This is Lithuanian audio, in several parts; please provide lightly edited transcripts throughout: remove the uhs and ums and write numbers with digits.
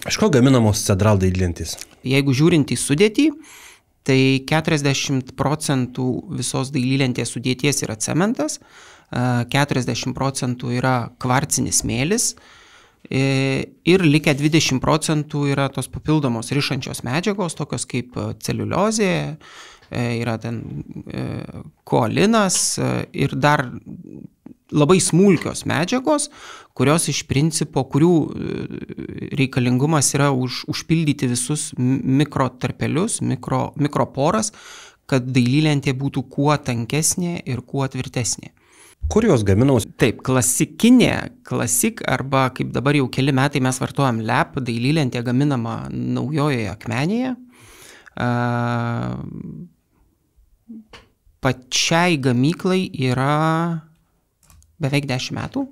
Iš ko gaminamos Cedral dailylentės? Jeigu žiūrint į sudėtį, tai 40% visos dailylentės sudėties yra cementas, 40% yra kvarcinis smėlis ir likę 20% yra tos papildomos rišančios medžiagos, tokios kaip celiuliozė, yra ten koalinas ir dar labai smulkios medžiagos, kurios iš principo, kurių reikalingumas yra užpildyti visus mikrotarpelius, mikroporas, kad dailylentė būtų kuo tankesnė ir kuo tvirtesnė. Kur jos gaminaus? Taip, klasik arba kaip dabar jau keli metai mes vartojam LEP, dailylentė gaminama Naujojoje Akmenėje. Pačiai gamyklai yra beveik 10 metų.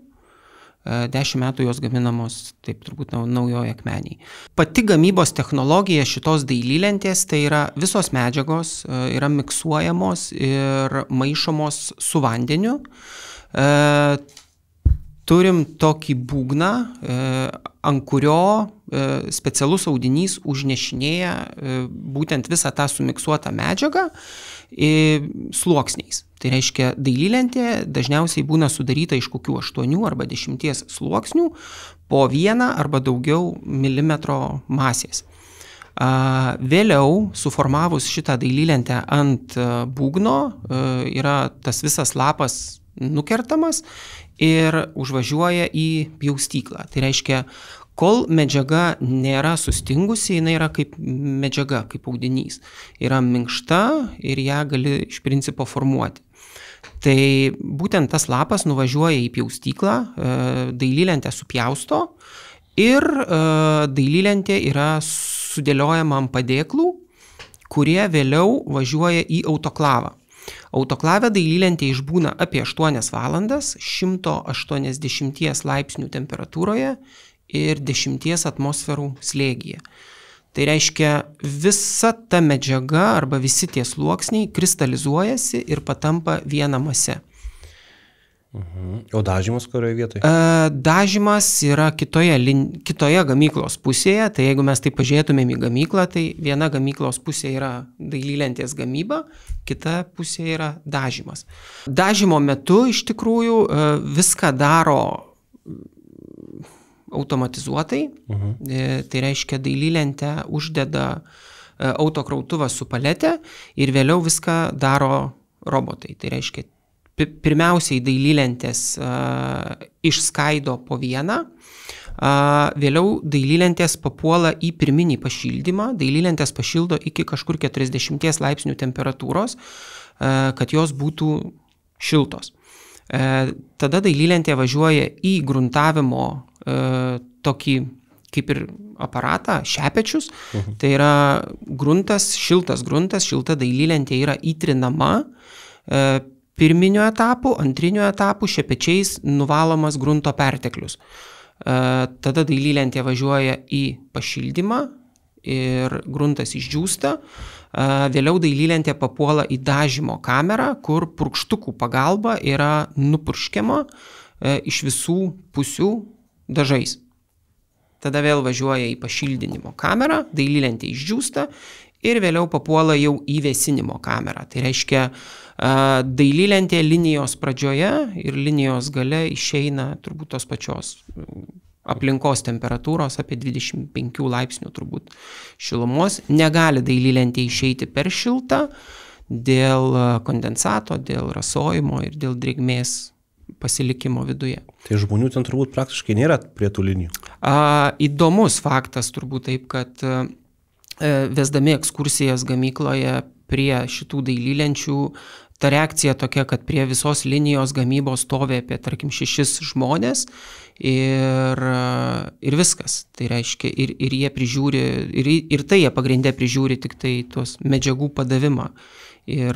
10 metų jos gaminamos, taip turbūt Naujojoje Akmenėje. Pati gamybos technologija šitos dailylentės, tai yra visos medžiagos yra miksuojamos ir maišomos su vandeniu. Turim tokį būgną, ant kurio specialus audinys užnešinėja būtent visą tą sumiksuotą medžiagą sluoksniais. Tai reiškia, dailylentė dažniausiai būna sudaryta iš kokių 8 arba 10 sluoksnių po 1 arba daugiau milimetro masės. Vėliau, suformavus šitą dailylentę ant būgno, yra tas visas lapas nukertamas ir užvažiuoja į pjaustyklą. Tai reiškia, kol medžiaga nėra sustingusi, jinai yra kaip medžiaga, kaip audinys. Yra minkšta ir ją gali iš principo formuoti. Tai būtent tas lapas nuvažiuoja į pjaustyklą, dailylentę supjausto ir dailylentė yra sudėliojama ant padėklų, kurie vėliau važiuoja į autoklavą. Autoklave dailylentė išbūna apie 8 valandas 180 laipsnių temperatūroje ir 10 atmosferų slėgyje. Tai reiškia, visa ta medžiaga arba visi tie sluoksniai kristalizuojasi ir patampa viena mase. O dažymas kurioje vietoje? Dažymas yra kitoje gamyklos pusėje, tai jeigu mes tai pažiūrėtumėm į gamyklą, tai viena gamyklos pusė yra dailylentės gamyba, kita pusė yra dažymas. Dažymo metu iš tikrųjų viską daro automatizuotai, tai reiškia, dailylentę uždeda autokrautuvą su palete ir vėliau viską daro robotai. Tai reiškia, pirmiausiai dailylentės išskaido po vieną, vėliau dailylentės papuola į pirminį pašildymą, dailylentės pašildo iki kažkur 40 laipsnių temperatūros, kad jos būtų šiltos. Tada dailylentė važiuoja į gruntavimo tokį kaip ir aparatą, šepečius, tai yra gruntas, šilta dailylentė yra įtrinama pirminio etapų, antriniu etapų šepečiais nuvalomas grunto perteklius. Tada dailylentė važiuoja į pašildymą ir gruntas išdžiūsta. Vėliau dailylentė papuola į dažymo kamerą, kur purkštukų pagalba yra nupurškiama iš visų pusių dažais. Tada vėl važiuoja į pašildinimo kamerą, dailylentė išdžiūsta ir vėliau papuola jau į vėsinimo kamerą. Tai reiškia, dailylentė linijos pradžioje ir linijos gale išeina turbūt tos pačios aplinkos temperatūros apie 25 laipsnių turbūt šilumos. Negali dailylentė išeiti per šiltą dėl kondensato, dėl rasojimo ir dėl drėgmės pasilikimo viduje. Tai žmonių ten turbūt praktiškai nėra prie tų linijų. Įdomus faktas turbūt taip, kad vesdami ekskursijas gamykloje prie šitų dailylenčių, ta reakcija tokia, kad prie visos linijos gamybos stovi apie, tarkim, 6 žmonės ir viskas. Tai reiškia, ir jie prižiūri, ir tai jie pagrindė prižiūri tik tai tuos medžiagų padavimą ir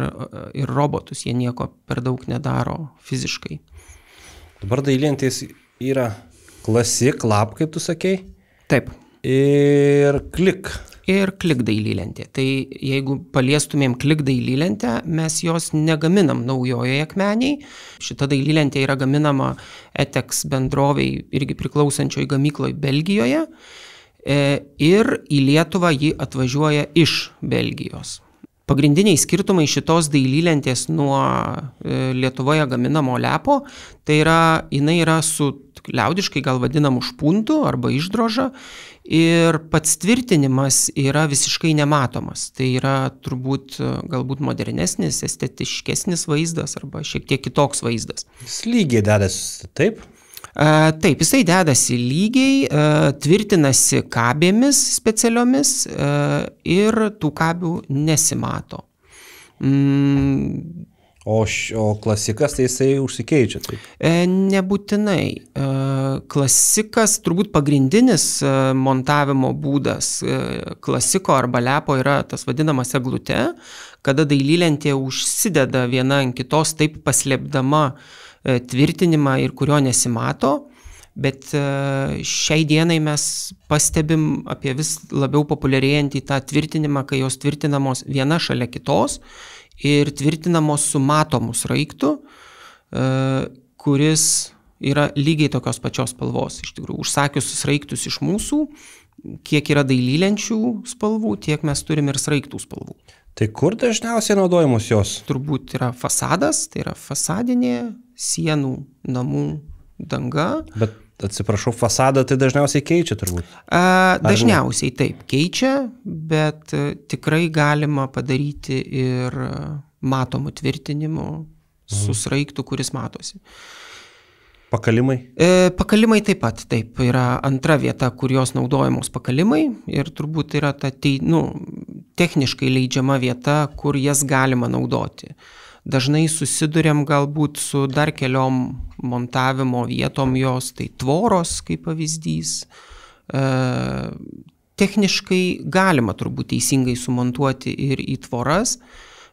robotus, jie nieko per daug nedaro fiziškai. Dabar dailylentės yra Classic, LAP, kaip tu sakei? Taip. Ir Click. Ir Click dailylentė. Tai jeigu paliestumėm Click dailylentę, mes jos negaminam Naujojoje Akmenėje. Šita dailylentė yra gaminama Etex bendroviai irgi priklausančioj gamykloj Belgijoje. ir į Lietuvą ji atvažiuoja iš Belgijos. Pagrindiniai skirtumai šitos dailylentės nuo Lietuvoje gaminamo lepo, tai jinai yra su liaudiškai gal vadinamu špuntu arba išdroža ir pats tvirtinimas yra visiškai nematomas. Tai yra turbūt galbūt modernesnis, estetiškesnis vaizdas arba šiek tiek kitoks vaizdas. Jis lygiai dedasi, taip? Taip, jisai dedasi lygiai, tvirtinasi kabėmis specialiomis ir tų kabių nesimato. O klasikas tai jisai užsikeičia, taip? Nebūtinai. Klasikas, turbūt pagrindinis montavimo būdas klasiko arba lepo yra tas vadinamas eglute, kada dailylentė užsideda viena ant kitos taip paslėpdama tvirtinimą ir kurio nesimato, bet šiai dienai mes pastebim apie vis labiau populiarėjantį tą tvirtinimą, kai jos tvirtinamos viena šalia kitos ir tvirtinamos su matomu sraigtu, kuris yra lygiai tokios pačios spalvos. Iš tikrųjų, užsakius sraigtus iš mūsų, kiek yra dailylenčių spalvų, tiek mes turim ir sraigtų spalvų. Tai kur dažniausiai naudojamos jos? Turbūt yra fasadas, tai yra fasadinė, sienų, namų danga. Bet atsiprašau, fasadą tai dažniausiai keičia turbūt? Dažniausiai taip keičia, bet tikrai galima padaryti ir matomų tvirtinimų su sraigtu, kuris matosi. Pakalimai? Pakalimai taip pat, taip, yra antra vieta, kur jos naudojamos pakalimai ir turbūt yra ta techniškai leidžiama vieta, kur jas galima naudoti. Dažnai susiduriam galbūt su dar keliom montavimo vietom jos, tai tvoros kaip pavyzdys. Techniškai galima turbūt teisingai sumontuoti ir į tvoras,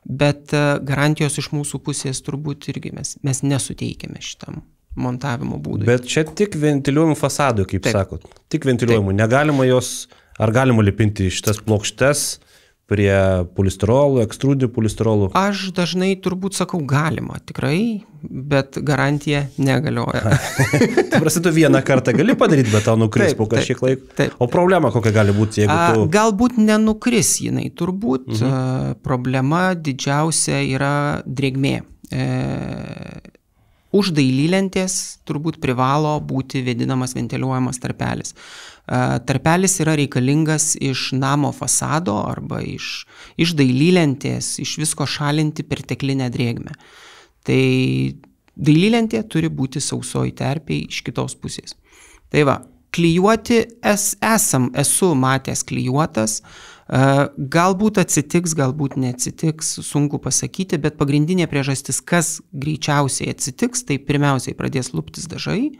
bet garantijos iš mūsų pusės turbūt irgi mes nesuteikiame šitam montavimo būdui. Bet čia tik ventiliuojamų fasadų, kaip sakot. Tik ventiliuojamų. Negalima jos, ar galima lipinti šitas plokštes prie polistirolų, ekstrudinių polistirolų? Aš dažnai turbūt sakau galima, tikrai, bet garantija negalioja. Tai prasidų vieną kartą gali padaryti, bet tau nukris po kažkiek laiko. Taip. O problema kokia gali būti, jeigu tu... Galbūt nenukris jinai, turbūt. Problema didžiausia yra drėgmė. Už dailylentės turbūt privalo būti vėdinamas ventiliuojamas tarpelis. Tarpelis yra reikalingas iš namo fasado arba iš dailylentės, iš visko šalinti perteklinę drėgmę. Tai dailylentė turi būti sausoj terpėj iš kitos pusės. Tai va, klijuoti esu matęs klijuotas, galbūt atsitiks, galbūt neatsitiks, sunku pasakyti, bet pagrindinė priežastis, kas greičiausiai atsitiks, tai pirmiausiai pradės luptis dažai,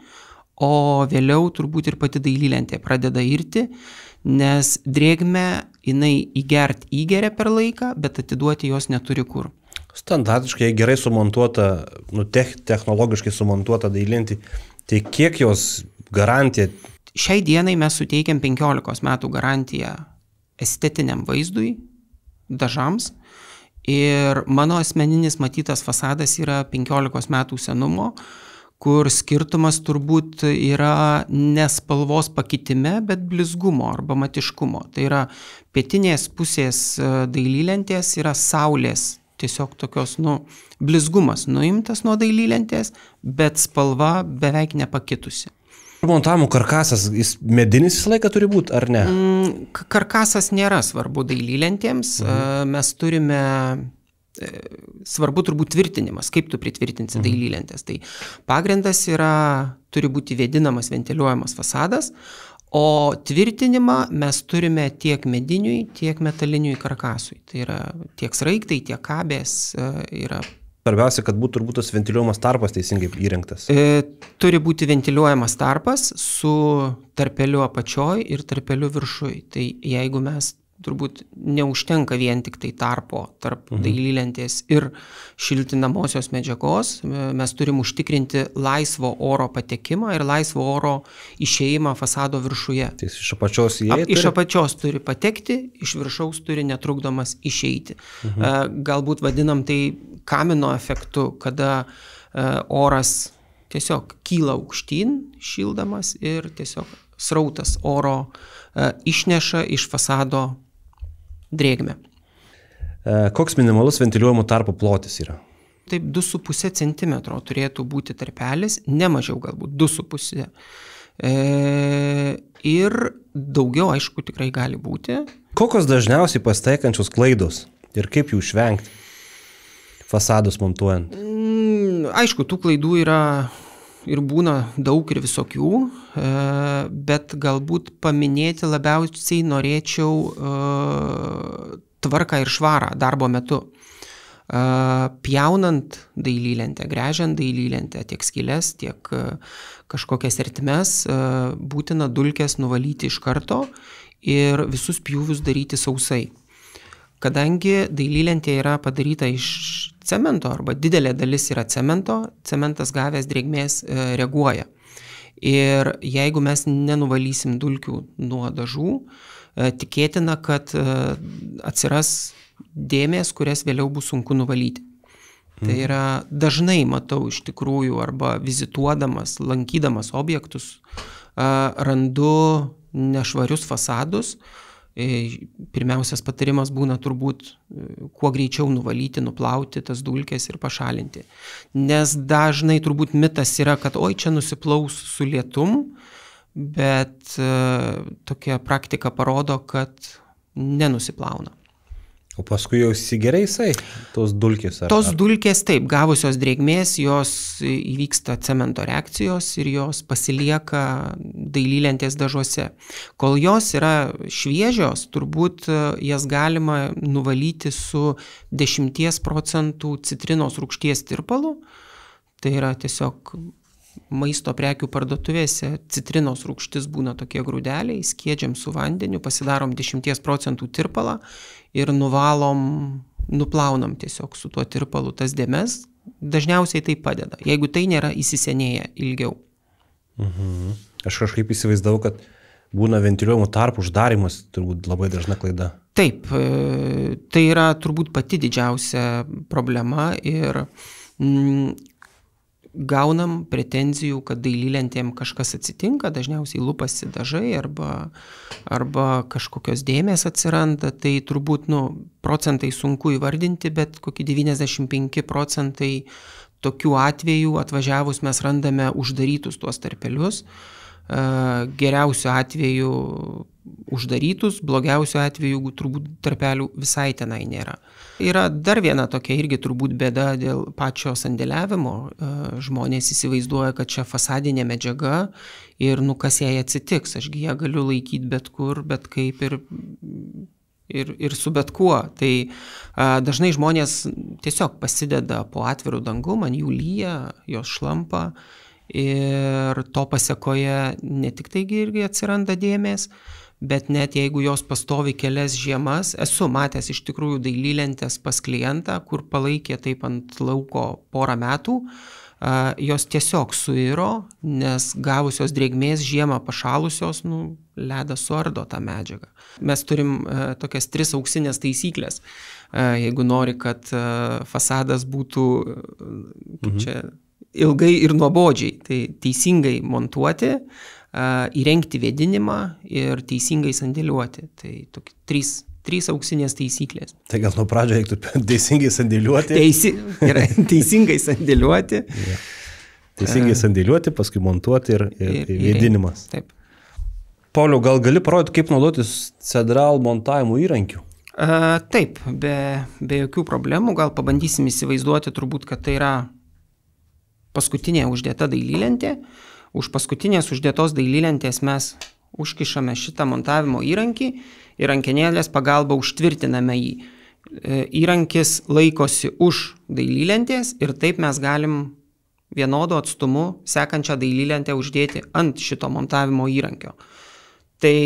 o vėliau turbūt ir pati dailylentė pradeda irti, nes drėgmę jinai įgeria per laiką, bet atiduoti jos neturi kur. Standartiškai gerai sumontuota, technologiškai sumontuota dailylentė, tai kiek jos garantija? Šiai dienai mes suteikiam 15 metų garantiją estetiniam vaizdui, dažams, ir mano asmeninis matytas fasadas yra 15 metų senumo, kur skirtumas turbūt yra ne spalvos pakitime, bet blizgumo arba matiškumo. Tai yra pietinės pusės dailylentės yra saulės, tiesiog tokios, blizgumas nuimtas nuo dailylentės, bet spalva beveik nepakitusi. Montavimo karkasas, jis medinis visą laiką turi būti, ar ne? Karkasas nėra svarbu dailylentėms. Mes turime, svarbu turbūt tvirtinimas, kaip tu pritvirtinsi dailylentės. Tai pagrindas turi būti vėdinamas ventiliuojamas fasadas, o tvirtinimą mes turime tiek mediniui, tiek metaliniui karkasui. Tai yra tiek sraigtai, tiek kabės yra. Svarbiausia, kad būtų turbūt tas ventiliuojamas tarpas teisingai įrengtas. Turi būti ventiliuojamas tarpas su tarpeliu apačioj ir tarpeliu viršuj. Tai jeigu mes turbūt neužtenka vien tik tai tarpo tarp dailylentės ir šiltinamosios medžiagos, mes turim užtikrinti laisvo oro patekimą ir laisvo oro išėjimą fasado viršuje. Tai iš apačios įeiti? Iš apačios turi patekti, iš viršaus turi netrukdomas išeiti. Galbūt vadinam tai kamino efektu, kada oras tiesiog kyla aukštyn, šildamas ir tiesiog srautas oro išneša iš fasado drėgmę. Koks minimalus ventiliuojamų tarpų plotis yra? Taip, 2,5 cm turėtų būti tarpelis, ne mažiau galbūt 2,5. Ir daugiau, aišku, tikrai gali būti. Kokios dažniausiai pasitaikančios klaidos ir kaip jų išvengti fasadus montuojant? Aišku, tų klaidų yra ir būna daug ir visokių, bet galbūt paminėti labiausiai norėčiau tvarką ir švarą darbo metu. Pjaunant dailylentę, gręžiant dailylentę, tiek skylės, tiek kažkokias ertmes, būtina dulkes nuvalyti iš karto ir visus pjūvius daryti sausai. Kadangi dailylentė yra padaryta iš cemento arba didelė dalis yra cemento, cementas gavęs drėgmės reaguoja. Ir jeigu mes nenuvalysim dulkių nuo dažų, tikėtina, kad atsiras dėmės, kurias vėliau bus sunku nuvalyti. Tai yra dažnai matau iš tikrųjų arba vizituodamas, lankydamas objektus, randu nešvarius fasadus. Pirmiausias patarimas būna turbūt kuo greičiau nuvalyti, nuplauti tas dulkes ir pašalinti. Nes dažnai turbūt mitas yra, kad oi čia nusiplaus su lietum, bet tokia praktika parodo, kad nenusiplauna. O paskui jau įsigeria jisai, tos dulkės? Tos dulkės, taip, gavusios drėgmės, jos įvyksta cemento reakcijos ir jos pasilieka dailylentės dažuose. Kol jos yra šviežios, turbūt jas galima nuvalyti su 10% citrinos rūgšties tirpalu. Tai yra tiesiog maisto prekių parduotuvėse citrinos rūgštis būna tokie grūdeliai, skiedžiam su vandeniu, pasidarom 10% tirpalą ir nuplaunam tiesiog su tuo tirpalu tas dėmes. Dažniausiai tai padeda, jeigu tai nėra įsisenėję ilgiau. Aš kažkaip įsivaizdavau, kad būna ventiliuojamų tarpų uždarimas, turbūt labai dažna klaida. Taip, tai yra turbūt pati didžiausia problema ir gaunam pretenzijų, kad dailylentėm kažkas atsitinka, dažniausiai lupasi dažai arba kažkokios dėmės atsiranda, tai turbūt procentai sunku įvardinti, bet kokie 95% tokių atvejų atvažiavus mes randame uždarytus tuos tarpelius. Geriausiu atveju uždarytus, blogiausiu atveju turbūt tarpelių visai tenai nėra. Yra dar viena tokia irgi turbūt bėda dėl pačio sandėliavimo. Žmonės įsivaizduoja, kad čia fasadinė medžiaga ir kas jai atsitiks. Ašgi ją galiu laikyti bet kur, bet kaip ir su bet kuo. Tai dažnai žmonės tiesiog pasideda po atvirų dangum, ant jų lyja, jos šlampa. Ir to pasekoje ne tik taigi irgi atsiranda dėmės, bet net jeigu jos pastovi kelias žiemas, esu matęs iš tikrųjų dailylentės pas klientą, kur palaikė taip ant lauko porą metų, jos tiesiog suiro, nes gavusios drėgmės žiemą pašalusios, ledas suardo tą medžiagą. Mes turim tokias 3 auksinės taisyklės. Jeigu nori, kad fasadas būtų ilgai ir nuobodžiai, tai teisingai montuoti, įrengti vėdinimą ir teisingai sandėliuoti. Tai tokie 3 auksinės taisyklės. Tai gal nuo pradžio reiktų teisingai sandėliuoti? Teisingai sandėliuoti. Ja. Teisingai sandėliuoti, paskui montuoti ir vėdinimas. Taip. Pauliau, gal gali parodyti, kaip naudotis Cedral montavimo įrankių? Taip, be jokių problemų. Gal pabandysim įsivaizduoti turbūt, kad tai yra paskutinė uždėta dailylentė. Už paskutinės uždėtos dailylentės mes užkišame šitą montavimo įrankį ir rankenėlės pagalba užtvirtiname jį. Įrankis laikosi už dailylentės ir taip mes galim vienodu atstumu sekančią dailylentę uždėti ant šito montavimo įrankio. Tai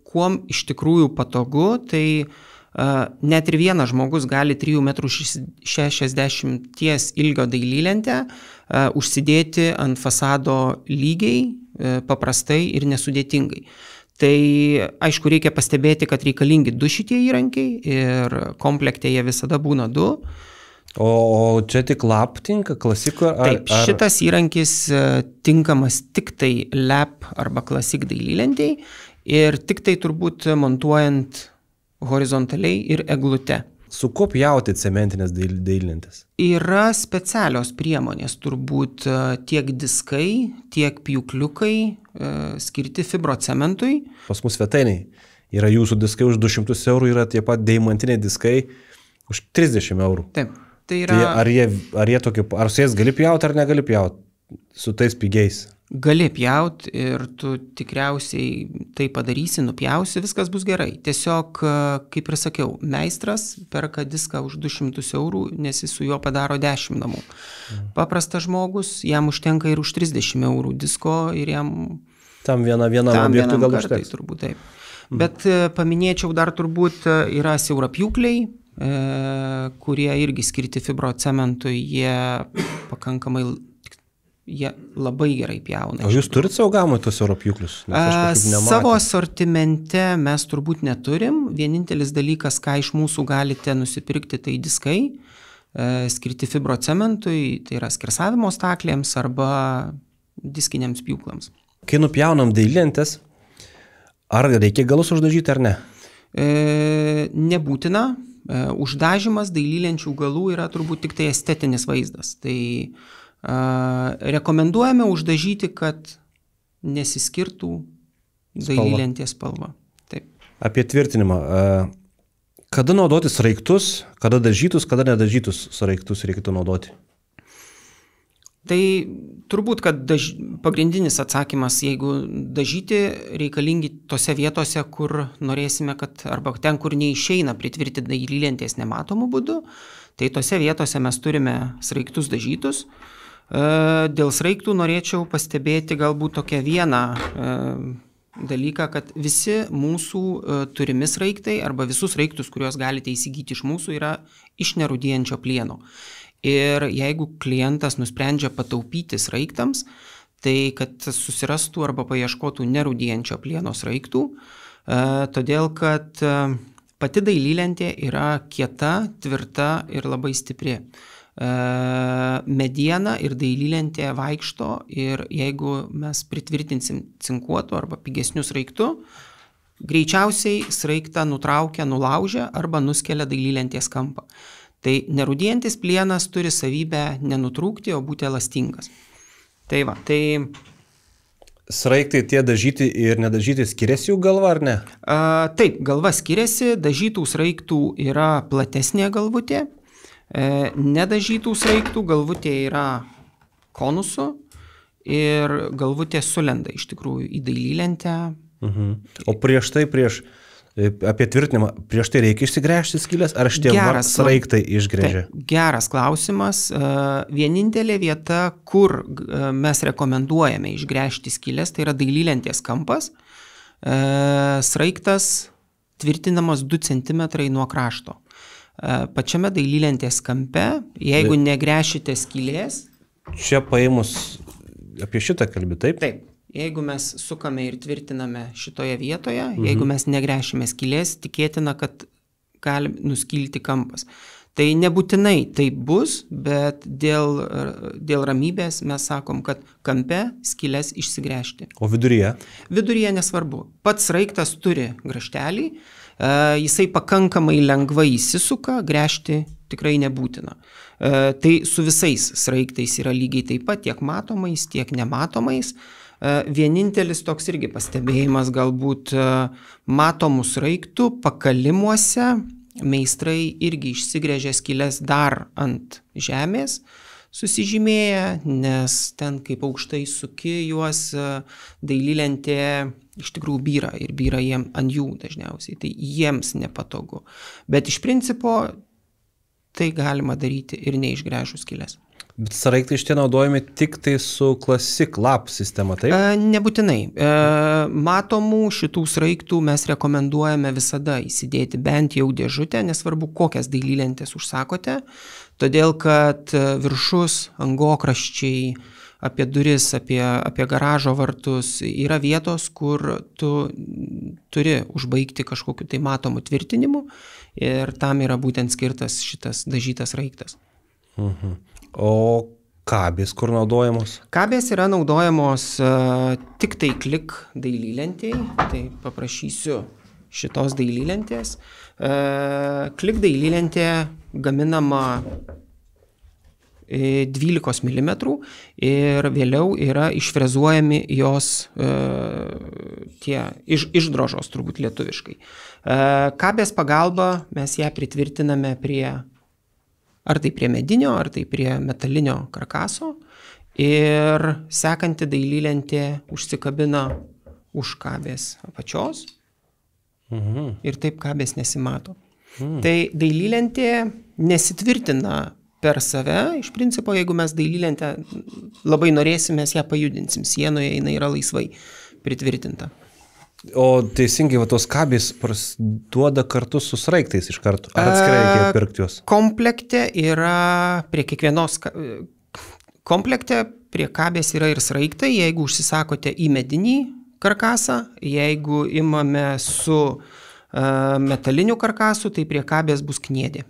kuom iš tikrųjų patogu, tai net ir vienas žmogus gali 3,60 m ilgio dailylentę užsidėti ant fasado lygiai, paprastai ir nesudėtingai. Tai aišku, reikia pastebėti, kad reikalingi 2 šitie įrankiai ir komplekte jie visada būna 2. O čia tik lap tinka, klasiko? Taip, šitas įrankis tinkamas tik tai lap arba klasik dailylentei Ir tik tai turbūt montuojant horizontaliai ir eglute. Su kuo pjauti cementinės dailylentės? Yra specialios priemonės, turbūt tiek diskai, tiek pjūkliukai skirti fibrocementui. Pas mus svetainiai yra jūsų diskai už 200 eurų, yra tie pat deimantiniai diskai už 30 eurų. Taip, tai yra... Tai ar su jais gali pjauti ar negali pjauti su tais pigiais? Gali pjauti ir tu tikriausiai tai padarysi, nupjausi, viskas bus gerai. Tiesiog, kaip ir sakiau, meistras perka diską už 200 eurų, nes jis su juo padaro 10 namų. Paprastas žmogus, jam užtenka ir už 30 eurų disko ir jam... Tam vienam objektui gal užteks. Turbūt taip. Bet paminėčiau dar turbūt yra siaurapjūkliai, kurie irgi skirti fibrocementui, jie labai gerai pjauna. O jūs turite savo gamą tuos siaurapjūklius? Savo asortimente mes turbūt neturim. Vienintelis dalykas, ką iš mūsų galite nusipirkti, tai diskai skirti fibrocementui, tai yra skersavimo staklėms arba diskiniams pjūklams. Kai nupjaunam dailylentes, ar reikia galus uždažyti ar ne? Nebūtina. Uždažymas dailylenčių galų yra turbūt tik tai estetinis vaizdas. Tai rekomenduojame uždažyti, kad nesiskirtų dailylentės spalva. Taip. Apie tvirtinimą. Kada naudoti sraigtus, kada dažytus, kada nedažytus sraigtus reikėtų naudoti? Tai turbūt, kad pagrindinis atsakymas, jeigu dažyti reikalingi tose vietose, kur norėsime, kad arba ten, kur neišeina pritvirti dailylentės nematomų būdų, tai tose vietose mes turime sraigtus dažytus. Dėl sraigtų norėčiau pastebėti galbūt tokią vieną dalyką, kad visi mūsų turimi sraigtai arba visus sraigtus, kuriuos galite įsigyti iš mūsų, yra iš nerūdijančio plieno. Ir jeigu klientas nusprendžia pataupyti sraigtams, tai kad susirastų arba paieškotų nerūdijančio plieno sraigtų, todėl kad pati dailylentė yra kieta, tvirta ir labai stipri. Mediena ir dailylentė vaikšto ir jeigu mes pritvirtinsim cinkuotų arba pigesnių sraigtų, greičiausiai sraigtą nutraukia, nulaužia arba nuskelia dailylentės kampą. Tai nerūdijantis plienas turi savybę nenutrūkti, o būti elastingas. Tai va, tai... Sraigtai tie dažyti ir nedažyti skiriasi jų galva, ar ne? Taip, galva skiriasi, dažytų sraigtų yra platesnė galvutė. Nedažytų sraigtų galvutė yra konusu ir galvutė sulenda iš tikrųjų į dailylentę. O prieš tai, apie tvirtinimą, prieš tai reikia išsigręžti skylės, ar šitie sraigtai išgręžia? Geras klausimas. Vienintelė vieta, kur mes rekomenduojame išgręžti skylės, tai yra dailylentės kampas. Sraigtas tvirtinamas 2 cm nuo krašto. Pačiame dailylentės kampe, jeigu negręšite skylės... Čia paėmus apie šitą kalbį, taip? Taip. Jeigu mes sukame ir tvirtiname šitoje vietoje, jeigu mes negręšime skylės, tikėtina, kad gali nuskilti kampas. Tai nebūtinai taip bus, bet dėl ramybės mes sakom, kad kampe skylės išsigręžti. O viduryje? Viduryje nesvarbu. Pats sraigtas turi grąžtelį, jisai pakankamai lengvai įsisuka, gręžti tikrai nebūtina. Tai su visais sraigtais yra lygiai taip pat, tiek matomais, tiek nematomais. Vienintelis toks irgi pastebėjimas galbūt matomų sraigtų pakalimuose meistrai irgi išsigręžia skylės dar ant žemės susižymėję, nes ten kaip aukštai suki juos dailylentė iš tikrųjų byra ir byra jiem ant jų dažniausiai, tai jiems nepatogu. Bet iš principo tai galima daryti ir neišgręžus skylės. Bet sraigtai šitie naudojami tik tai su Classic Lab sistema, taip? Nebūtinai. Matomų šitų sraigtų mes rekomenduojame visada įsidėti bent jau dėžutę, nesvarbu kokias dailylentės užsakote, todėl kad viršus, angokraščiai, apie duris, apie garažo vartus yra vietos, kur tu turi užbaigti kažkokiu tai matomu tvirtinimu ir tam yra būtent skirtas šitas dažytas sraigtas. O Kabės kur naudojamos? Kabės yra naudojamos tik tai klik dailylentėj, tai paprašysiu šitos dailylentės. Klik dailylentė gaminama 12 mm ir vėliau yra išfrezuojami jos tie išdrožos, turbūt lietuviškai. Kabės pagalba mes ją pritvirtiname ar tai prie medinio, ar tai prie metalinio karkaso ir sekanti dailylentė užsikabina už kabės apačios ir taip kabės nesimato. Tai dailylentė nesitvirtina per save, iš principo, jeigu mes dailylentę labai norėsim, mes ją pajudinsim, sienoje jinai yra laisvai pritvirtinta. O teisingai, tos kabės duoda kartu su sraigtais iš karto. Ar atskirai reikia pirkti juos? Komplekte yra prie kiekvienos... Komplekte prie kabės yra ir sraigtai, jeigu užsisakote į medinį karkasą, jeigu imame su metaliniu karkasu, tai prie kabės bus kniedė.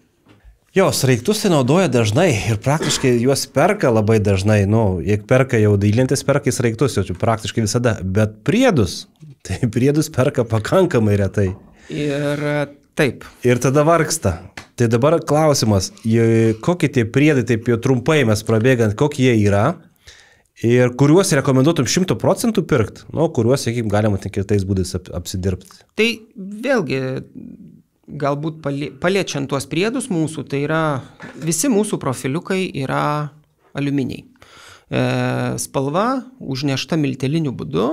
Jo, sraigtus tai naudoja dažnai ir praktiškai juos perka labai dažnai. Jeigu perka jau dailylentės, perka į sraigtus, jau praktiškai visada. Bet priedus perka pakankamai retai. Ir taip. Ir tada vargsta. Tai dabar klausimas, kokie tie priedai, taip jau trumpai mes prabėgant, kokie jie yra ir kuriuos rekomenduotum 100% pirkti, kuriuos, sakykim, galima tik kitais būdais apsidirbti. Tai vėlgi... Galbūt paliečiant tuos priedus mūsų, tai yra visi mūsų profiliukai yra aliuminiai. Spalva užnešta milteliniu būdu.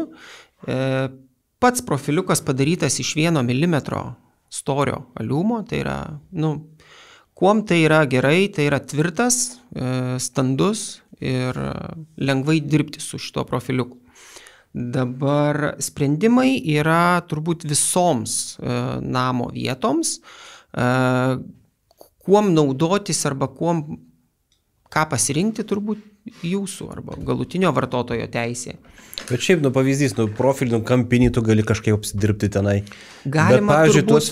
Pats profiliukas padarytas iš 1 mm storio aliumo. Tai yra, kuom tai yra gerai, tai yra tvirtas, standus ir lengvai dirbti su šito profiliuku. Dabar sprendimai yra turbūt visoms namo vietoms, kuom naudotis arba ką pasirinkti turbūt jūsų arba galutinio vartotojo teisė. Bet šiaip, pavyzdys, profilinių kampinį tu gali kažkaip apsidirbti tenai. Galima, bet, pavyzdžiui, tuos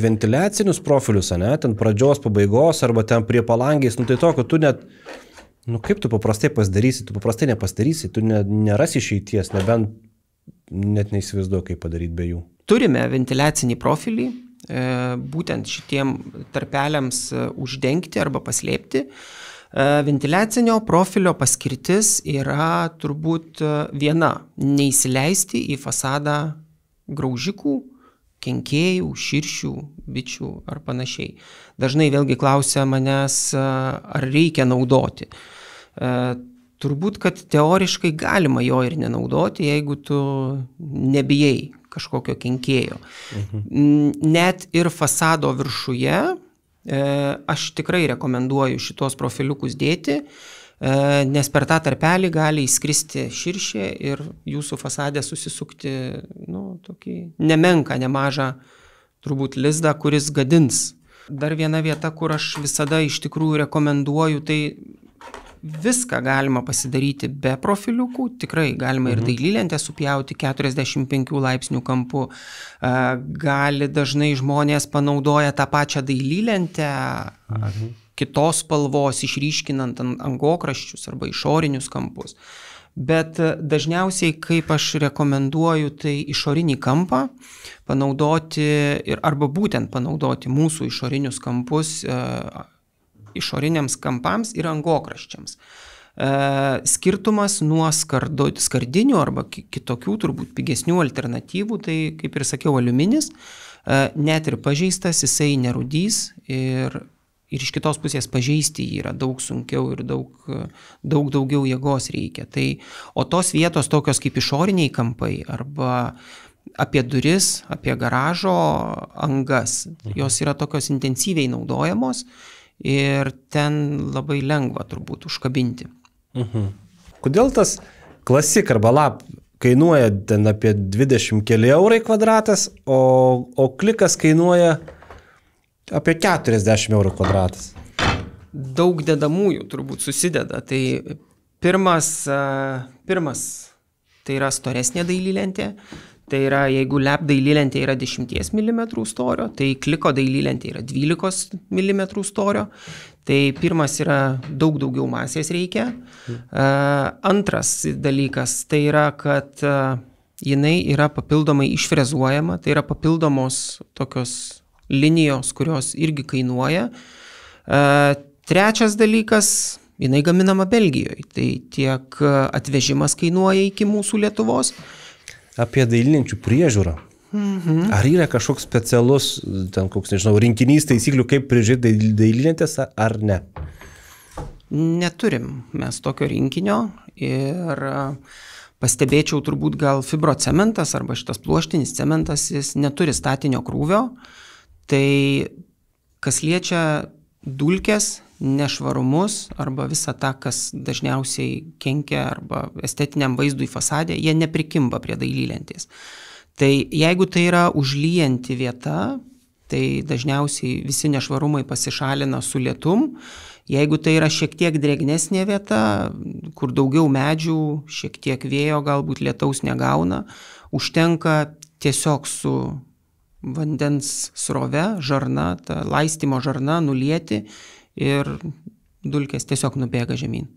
ventiliacinius profilius, ten pradžios, pabaigos arba ten prie palangės, tai to, kad tu net... kaip tu paprastai pasidarysi, tu paprastai nepasidarysi, tu nerasi išeities, nebent net neįsivaizduoju, kaip padaryti be jų. Turime ventiliacinį profilį, būtent šitiem tarpeliams uždengti arba paslėpti. Ventiliacinio profilio paskirtis yra turbūt viena – neįsileisti į fasadą graužikų, kenkėjų, širšių, bičių ar panašiai. Dažnai vėlgi klausia manęs, ar reikia naudoti. Turbūt, kad teoriškai galima jo ir nenaudoti, jeigu tu nebijai kažkokio kenkėjo. Net ir fasado viršuje aš tikrai rekomenduoju šitos profiliukus dėti, nes per tą tarpelį gali įskristi širšė ir jūsų fasadė susisukti tokį nemenką, nemažą turbūt lizdą, kuris gadins. Dar viena vieta, kur aš visada iš tikrųjų rekomenduoju, tai viską galima pasidaryti be profiliukų, tikrai galima ir dailylentę supjauti 45 laipsnių kampu. Gali dažnai žmonės panaudoja tą pačią dailylentę, kitos spalvos, išryškinant angokraščius arba išorinius kampus. Bet dažniausiai, kaip aš rekomenduoju, tai išorinį kampą panaudoti arba būtent panaudoti mūsų išorinius kampus išoriniams kampams ir angokraščiams. Skirtumas nuo skardinių arba kitokių turbūt pigesnių alternatyvų, tai kaip ir sakiau, aliuminis, net ir pažeistas, jisai nerūdys ir iš kitos pusės pažeisti jį yra daug sunkiau ir daug daugiau jėgos reikia. O tos vietos tokios kaip išoriniai kampai arba apie duris, apie garažo angas, jos yra tokios intensyviai naudojamos ir ten labai lengva turbūt užkabinti. Kodėl tas klasik arba lap kainuoja ten apie 20 keli eurai kvadratas, o klikas kainuoja apie 40 eurų kvadratas? Daug dedamųjų turbūt susideda. Tai pirmas tai yra storesnė dailylentė, Tai yra, jeigu lep dailylentė yra 10 mm storio, tai kliko dailylentė yra 12 mm storio. Tai pirmas yra daug daugiau masės reikia. Antras dalykas tai yra, kad jinai yra papildomai išfrezuojama, tai yra papildomos tokios linijos, kurios irgi kainuoja. Trečias dalykas, jinai gaminama Belgijoje, tai tiek atvežimas kainuoja iki mūsų Lietuvos. Apie dailinančių priežiūrą. Ar yra kažkoks specialus, ten koks, nežinau, rinkinys taisyklių, kaip prižiūrėti dailintės, ar ne? Neturim mes tokio rinkinio ir pastebėčiau turbūt gal fibrocementas arba šitas pluoštinis cementas, jis neturi statinio krūvio. Tai kas liečia dulkes, nešvarumus arba visą tą, kas dažniausiai kenkia arba estetiniam vaizdui fasadė, jie neprikimba prie dailylentės. Tai jeigu tai yra užlyjanti vieta, tai dažniausiai visi nešvarumai pasišalina su lietum. Jeigu tai yra šiek tiek drėgnesnė vieta, kur daugiau medžių, šiek tiek vėjo, galbūt lietaus negauna, užtenka tiesiog su vandens srove, žarna, ta laistymo žarna nulieti ir dulkės tiesiog nubėga žemyn.